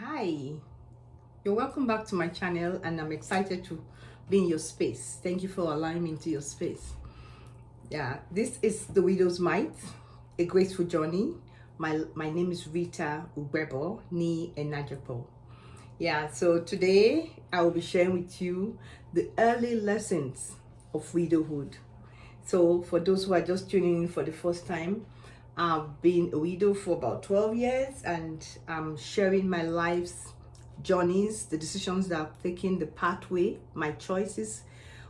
Hi, you're welcome back to my channel, and I'm excited to be in your space. Thank you for allowing me into your space. Yeah, this is The Widow's Might, a graceful journey. My name is Rita Ubebo Ni Enajepo. Yeah, so today I will be sharing with you the early lessons of widowhood. So for those who are just tuning in for the first time, I've been a widow for about 12 years, and I'm sharing my life's journeys, the decisions that I've taken, the pathway, my choices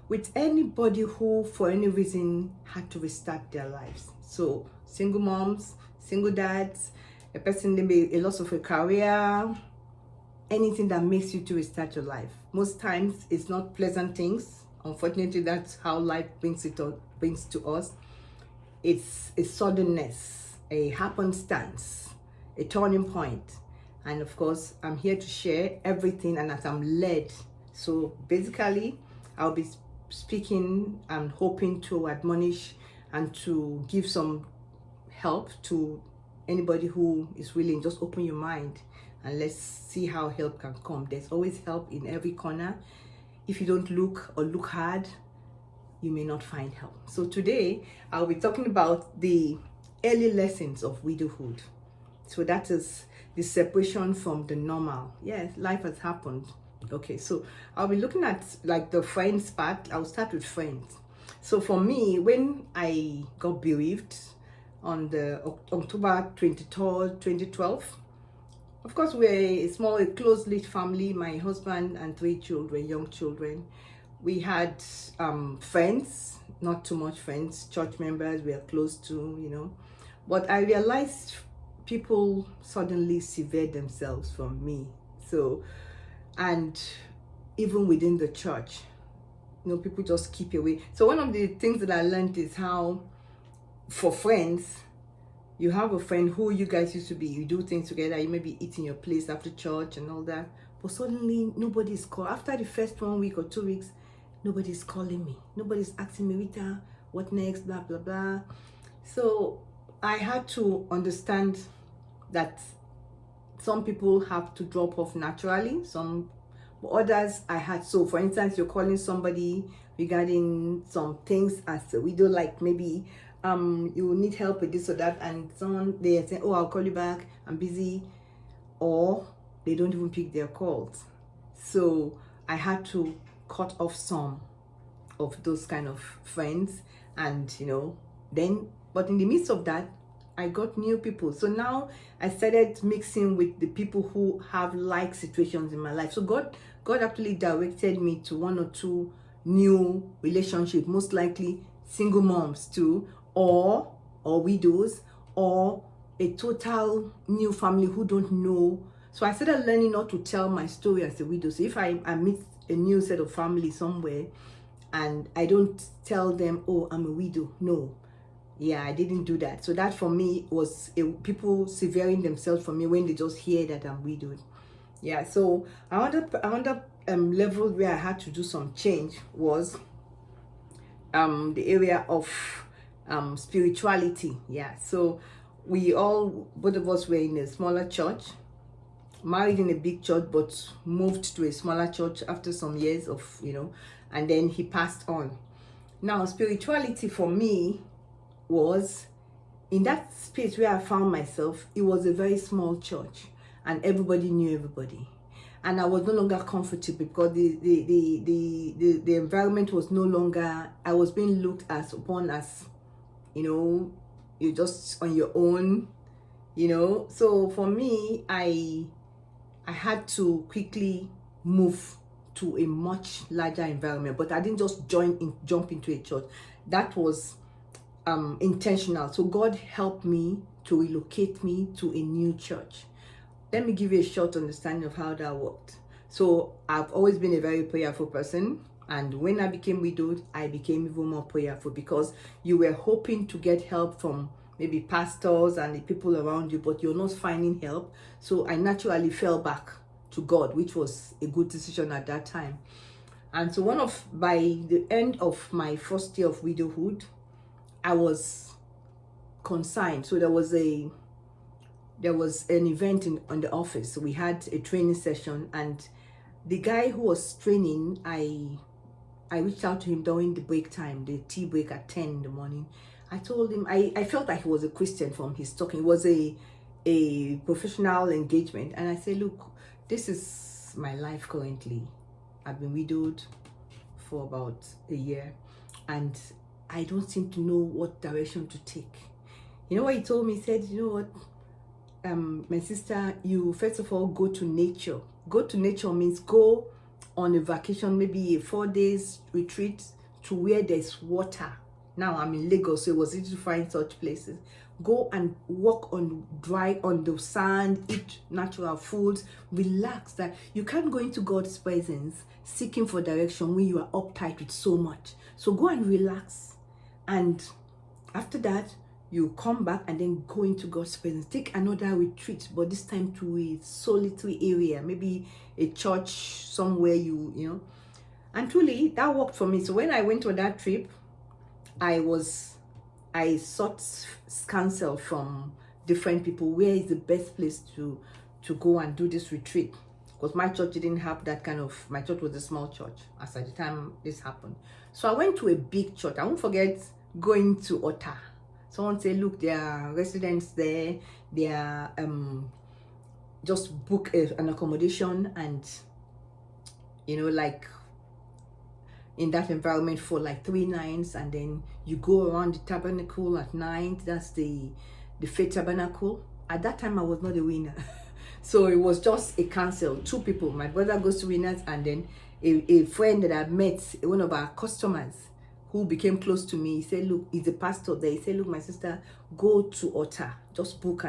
with anybody who for any reason had to restart their lives. So single moms, single dads, a person maybe a loss of a career, anything that makes you to restart your life. Most times it's not pleasant things. Unfortunately, that's how life brings to us. It's a suddenness, a happenstance, a turning point. And of course, I'm here to share everything and as I'm led. So basically, I'll be speaking and hoping to admonish and to give some help to anybody who is willing. Just open your mind and let's see how help can come. There's always help in every corner. If you don't look or look hard, you may not find help. So today I'll be talking about the early lessons of widowhood. So that is the separation from the normal. Yes, life has happened. Okay, so I'll be looking at like the friends part. I'll start with friends. So for me, when I got bereaved on the October 23rd, 2012, of course, we're a small, a close-knit family. My husband and 3 children, young children. We had friends, not too much friends, church members we are close to. But I realized people suddenly severed themselves from me. So, and even within the church, people just keep away. So one of the things that I learned is how, for friends, you have a friend who you guys used to be, you do things together, you may be eating your place after church and all that, but suddenly nobody's called. After the first 1 week or 2 weeks, nobody's calling me. Nobody's asking me, Rita, what next, blah, blah, blah. So I had to understand that some people have to drop off naturally, others I had. So for instance, you're calling somebody regarding some things as a widow, like maybe you need help with this or that, and someone they say, oh, I'll call you back, I'm busy, or they don't even pick their calls. So I had to cut off some of those kind of friends, and then, but in the midst of that, I got new people. So now I started mixing with the people who have like situations in my life. So God actually directed me to 1 or 2 new relationships, most likely single moms too, or widows, or a total new family who don't know. So I started learning not to tell my story as a widow. So if I meet a new set of family somewhere and I don't tell them, oh, I'm a widow, no. Yeah, I didn't do that. So that for me was people severing themselves from me when they just hear that I'm widowed. Yeah, so another level where I had to do some change was the area of spirituality. Yeah, so both of us were in a smaller church, married in a big church, but moved to a smaller church after some years of and then he passed on. Now spirituality for me was in that space where I found myself. It was a very small church and everybody knew everybody, and I was no longer comfortable because the environment was no longer, I was being looked upon as you're just on your own. So for me, I had to quickly move to a much larger environment, but I didn't just jump into a church. That was intentional. So God helped me to relocate me to a new church. Let me give you a short understanding of how that worked. So I've always been a very prayerful person, and when I became widowed, I became even more prayerful, because you were hoping to get help from maybe pastors and the people around you, but you're not finding help. So I naturally fell back to God, which was a good decision at that time. And so by the end of my first year of widowhood, I was consigned. So there was there was an event on the office. We had a training session, and the guy who was training, I reached out to him during the break time, the tea break at 10 in the morning. I told him, I felt like he was a Christian from his talking. It was a professional engagement. And I said, look, this is my life currently. I've been widowed for about a year, and I don't seem to know what direction to take. You know what he told me? He said, you know what, my sister, you first of all go to nature. Go to nature means go on a vacation, maybe a 4 days retreat to where there's water. Now I'm in Lagos, so it was easy to find such places. Go and walk on the sand, eat natural foods, relax. That you can't go into God's presence seeking for direction when you are uptight with so much. So go and relax, and after that you come back and then go into God's presence. Take another retreat, but this time to a solitary area, maybe a church somewhere, you know. And truly, that worked for me. So when I went on that trip, I sought counsel from different people. Where is the best place to go and do this retreat? Because my church didn't have that kind of, my church was a small church as at the time this happened. So I went to a big church. I won't forget going to Otta. Someone said, look, there are residents there. They are just book an accommodation, and you know, like in that environment for like 3 nights, and then you go around the tabernacle at night. That's the faith tabernacle. At that time I was not a winner. So it was just a council, 2 people. My brother goes to winners, and then a friend that I met, one of our customers who became close to me, he said, look, he's a pastor there. He said, look, my sister, go to Otta, just book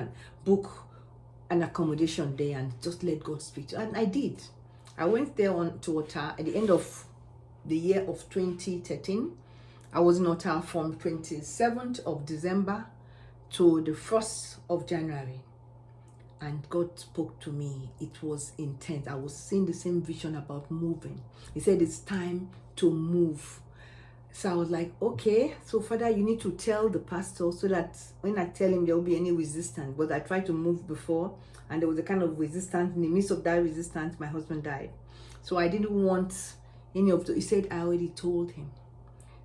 an accommodation there and just let God speak to you. And I did. I went there to Otta at the end of the year of 2013. I was in Otta from 27th of December to the 1st of January. And God spoke to me. It was intense. I was seeing the same vision about moving. He said, it's time to move. So I was like, okay, so Father, you need to tell the pastor so that when I tell him there will be any resistance. But I tried to move before, and there was a kind of resistance. In the midst of that resistance, my husband died. So I didn't want any of the, he said, I already told him.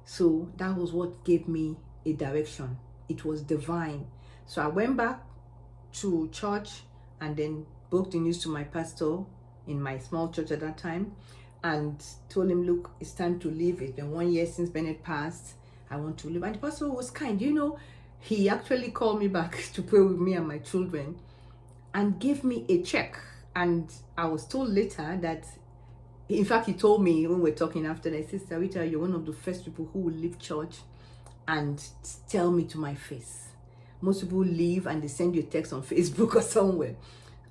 So that was what gave me a direction. It was divine. So I went back to church and then broke the news to my pastor in my small church at that time, and told him, look, it's time to leave. It's been 1 year since Bennett passed. I want to leave. And the pastor was kind. You know, he actually called me back to pray with me and my children and gave me a check. And I was told later that, in fact, he told me when we were talking after that, Sister Rita, you're one of the first people who will leave church and tell me to my face. Most people leave and they send you a text on Facebook or somewhere.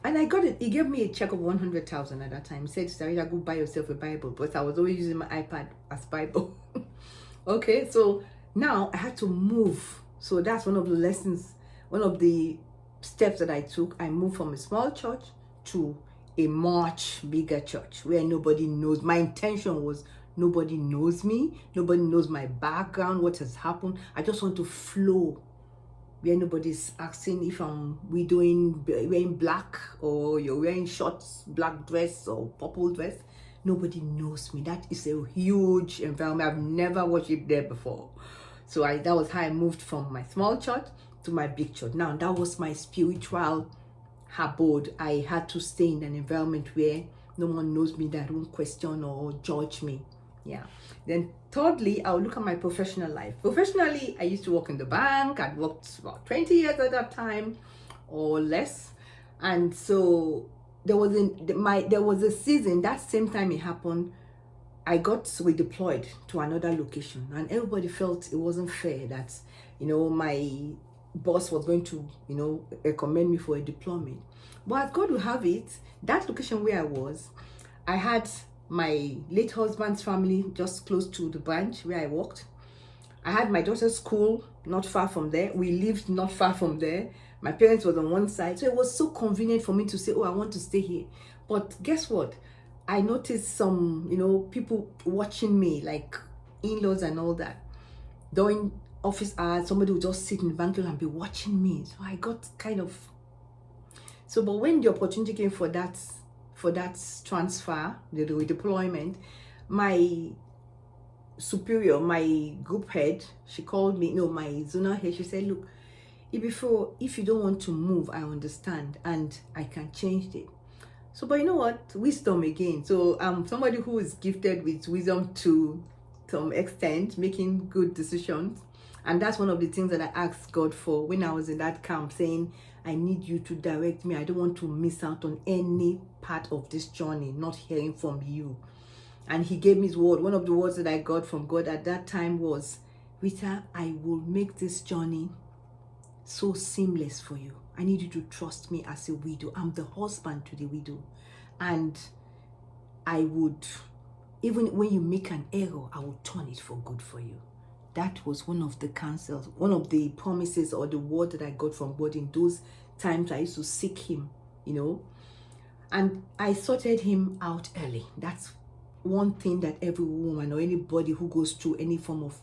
And I got it. He gave me a check of 100,000 at that time. He said, Sarita, go buy yourself a Bible. But I was always using my iPad as Bible. Okay, so now I had to move. So that's one of the lessons, one of the steps that I took. I moved from a small church to a much bigger church where nobody knows. My intention was nobody knows me. Nobody knows my background, what has happened. I just want to flow where nobody's asking if I'm wearing black, or you're wearing shorts, black dress or purple dress. Nobody knows me. That is a huge environment. I've never worshipped there before. So that was how I moved from my small church to my big church. Now that was my spiritual abode. I had to stay in an environment where no one knows me, that won't question or judge me. Yeah. Then thirdly, I'll look at my professional life. Professionally, I used to work in the bank. I'd worked about 20 years at that time or less. And so there was a season, that same time it happened, I got redeployed to another location, and everybody felt it wasn't fair that, you know, my boss was going to, you know, recommend me for a deployment. But as God will have it, that location where I was, I had my late husband's family just close to the branch where I worked. I had my daughter's school not far from there. We lived not far from there. My parents were on one side. So it was so convenient for me to say, oh, I want to stay here. But guess what? I noticed some, you know, people watching me, like in-laws and all that. During office hours, somebody would just sit in the banquet and be watching me. So I got kind of So, but when the opportunity came for that transfer, the redeployment, my superior, my group head, she called me, no, my zonal head, she said, look, if you don't want to move, I understand, and I can change it. So, but you know what? Wisdom again. So I'm somebody who is gifted with wisdom to some extent, making good decisions. And that's one of the things that I asked God for when I was in that camp, saying, I need you to direct me. I don't want to miss out on any part of this journey, not hearing from you. And he gave me his word. One of the words that I got from God at that time was, Rita, I will make this journey so seamless for you. I need you to trust me as a widow. I'm the husband to the widow. And I would, even when you make an error, I will turn it for good for you. That was one of the counsels, one of the promises or the word that I got from God in those times I used to seek him, And I sorted him out early. That's one thing that every woman or anybody who goes through any form of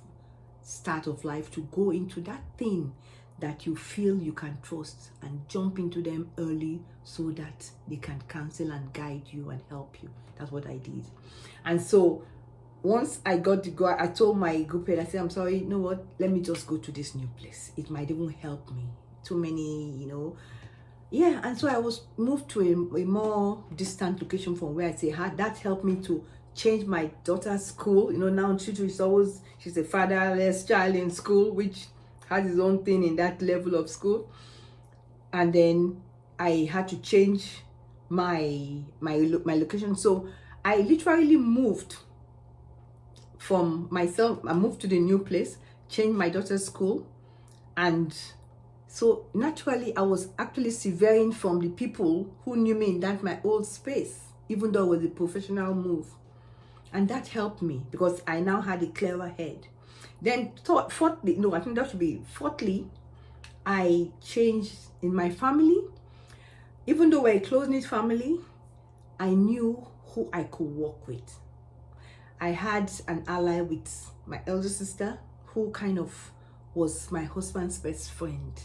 start of life, to go into that thing that you feel you can trust and jump into them early so that they can counsel and guide you and help you. That's what I did. And so once I got to go, I told my group head, I said, I'm sorry, you know what? Let me just go to this new place. It might even help me. Too many, Yeah, and so I was moved to a more distant location from where I say that helped me to change my daughter's school. Now she's a fatherless child in school, which has his own thing in that level of school. And then I had to change my location. So I literally moved from myself. I moved to the new place, changed my daughter's school, and so naturally I was actually severing from the people who knew me in that my old space, even though it was a professional move. And that helped me because I now had a clearer head. Then fourthly, I changed in my family. Even though we're a close-knit family, I knew who I could work with. I had an ally with my elder sister who kind of was my husband's best friend.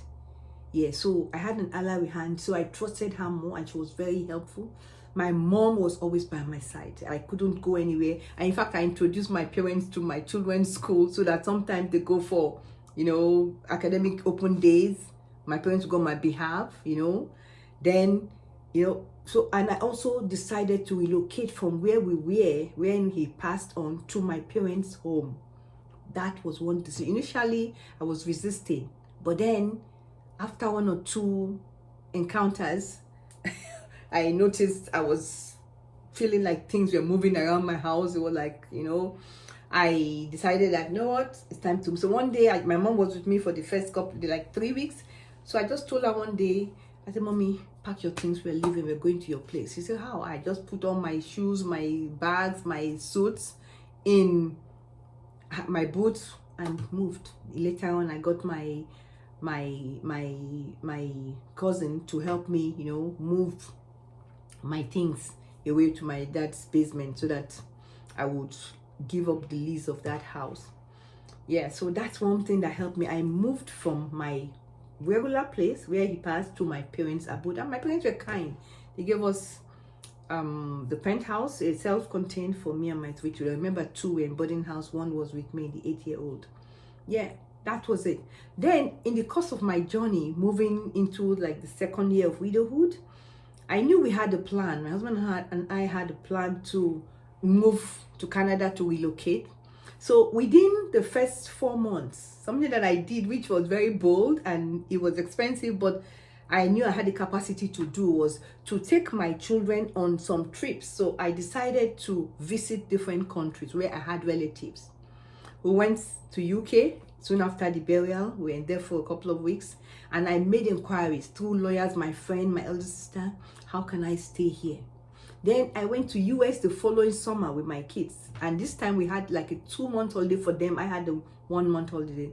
Yeah, so I had an ally with her, and so I trusted her more, and she was very helpful. My mom was always by my side. I couldn't go anywhere. And in fact, I introduced my parents to my children's school so that sometimes they go for, academic open days. My parents would go on my behalf, Then, so, and I also decided to relocate from where we were when he passed on to my parents' home. That was one decision. Initially, I was resisting. But then, after one or two encounters, I noticed I was feeling like things were moving around my house. It was like, I decided that, it's time to. So one day, my mom was with me for the first couple, 3 weeks. So I just told her one day, I said, Mommy, pack your things, we're leaving, we're going to your place. She said, how? I just put on my shoes, my bags, my suits in my boots and moved. Later on, I got my cousin to help me, move my things away to my dad's basement so that I would give up the lease of that house. Yeah, so that's one thing that helped me. I moved from my regular place where he passed to my parents' abode, and my parents were kind. They gave us the penthouse, a self-contained for me and my 3 children. I remember 2 were in boarding house, 1 was with me, the 8-year-old. Yeah, that was it. Then in the course of my journey, moving into the 2nd year of widowhood, I knew we had a plan. My husband and I had a plan to move to Canada, to relocate. So within the first 4 months, something that I did, which was very bold and it was expensive, but I knew I had the capacity to do, was to take my children on some trips. So I decided to visit different countries where I had relatives. We went to UK soon after the burial. We were there for a couple of weeks, and I made inquiries through lawyers, my friend, my elder sister, how can I stay here? Then I went to US the following summer with my kids, and this time we had a 2-month holiday for them. I had a 1-month holiday,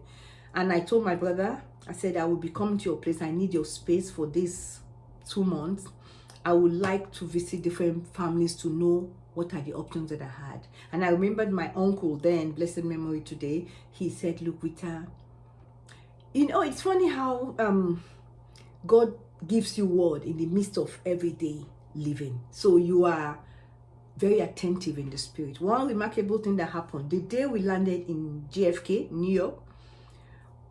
and I told my brother, I said, I will be coming to your place. I need your space for this 2 months. I would like to visit different families to know what are the options that I had. And I remembered my uncle then, blessed memory today, he said, look, Rita, it's funny how God gives you word in the midst of everyday living. So you are very attentive in the spirit. One remarkable thing that happened the day we landed in JFK, New York,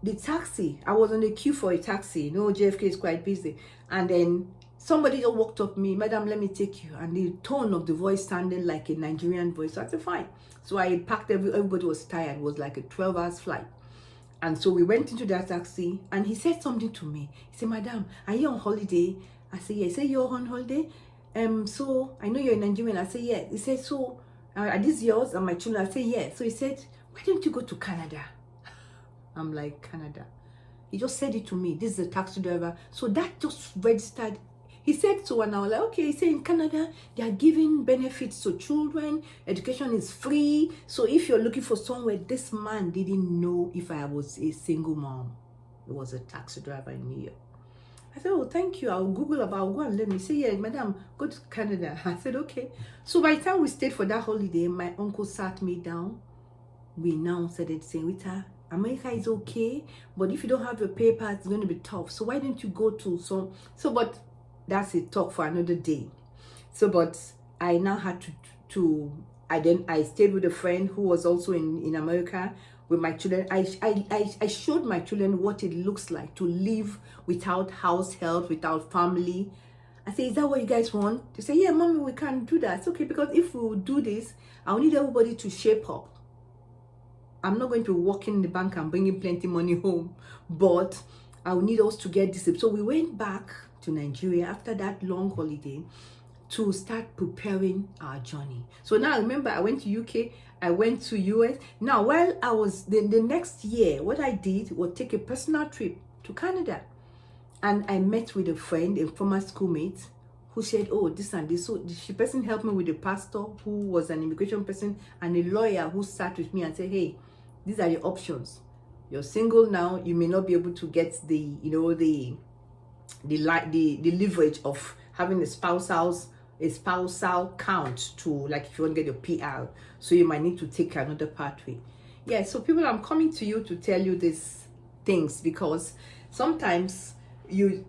the taxi, I was on the queue for a taxi. JFK is quite busy. And then somebody just walked up to me, "Madam, let me take you." And the tone of the voice sounded like a Nigerian voice. So I said, fine. So I packed, everybody was tired. It was like a 12 hours flight. And so we went into that taxi and he said something to me. He said, "Madam, are you on holiday?" I said, "Yeah." He said, "You're on holiday? So I know you're in Nigerian." I said, "Yeah." He said, "So are these yours and my children?" I said, "Yeah." So he said, "Why don't you go to Canada?" I'm like, "Canada?" He just said it to me. This is a taxi driver. So that just registered. He said so, and I was like, okay. He said in Canada, they are giving benefits to children. Education is free. So if you're looking for somewhere, this man didn't know if I was a single mom. He was a taxi driver in New York. I said, "Oh, thank you. I'll Google I'll go and let me." Say, "Yeah, madam, go to Canada." I said, "Okay." So by the time we stayed for that holiday, my uncle sat me down. We now started saying, "Rita, America is okay, but if you don't have your paper, it's going to be tough. So why don't you go to but that's a talk for another day." So, but I now had I stayed with a friend who was also in America with my children. I showed my children what it looks like to live without house help, without family. I said, "Is that what you guys want?" They say, "Yeah, mommy, we can't do that." It's okay, because if we do this, I'll need everybody to shape up. I'm not going to walk in the bank and bring in plenty money home, but I will need us to get disciplined. So we went back to Nigeria after that long holiday to start preparing our journey. So now remember, I went to UK, I went to US. Now, while I was the next year, what I did was take a personal trip to Canada. And I met with a friend, a former schoolmate, who said, "Oh, this and this." So the person helped me with the pastor who was an immigration person and a lawyer who sat with me and said, "Hey, these are the options. You're single now. You may not be able to get the leverage of having a spousal count to, like, if you want to get your PR. So you might need to take another pathway." Yeah. So people, I'm coming to you to tell you these things because sometimes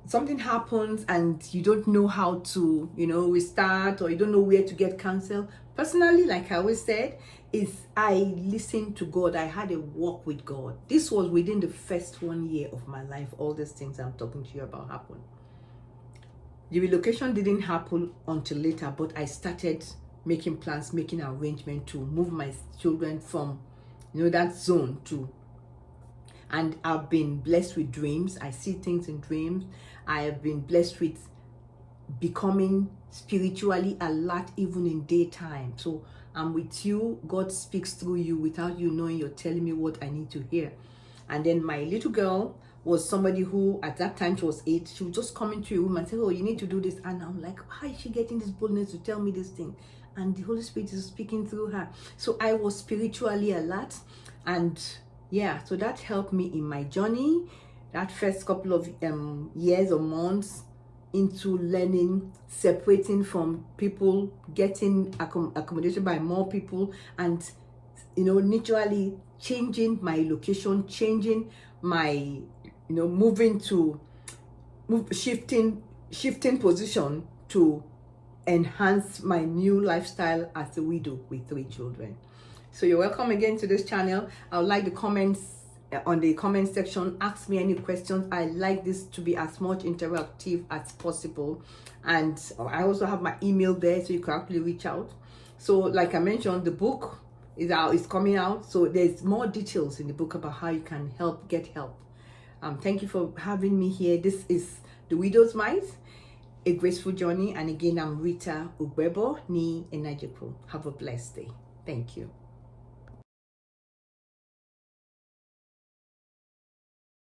something happens and you don't know how to restart, or you don't know where to get counsel. Personally, like I always said, I listened to God. I had a walk with God. This was within the first 1 year of my life. All these things I'm talking to you about happened. The relocation didn't happen until later, but I started making plans, making arrangements to move my children from that zone to. And I've been blessed with dreams. I see things in dreams. I have been blessed with becoming spiritually alert even in daytime. So I'm with you. God speaks through you without you knowing. You're telling me what I need to hear. And then my little girl was somebody who, at that time, she was 8. She would just come into a room and say, "Oh, you need to do this." And I'm like, "How is she getting this boldness to tell me this thing?" And the Holy Spirit is speaking through her. So I was spiritually alert. And yeah, so that helped me in my journey. That first couple of years or months into learning, separating from people, getting accommodation by more people, and naturally changing my location, changing my shifting position to enhance my new lifestyle as a widow with 3 children. So you're welcome again to this channel. I would like the comments on the comment section. Ask me any questions. I like this to be as much interactive as possible, and I also have my email there, so you can actually reach out. So like I mentioned, the book is coming out, so there's more details in the book about how you can get help. Thank you for having me here. This is The Widow's Might, a graceful journey. And again, I'm Rita Ugbebo ni Enajiko. Have a blessed day. Thank you.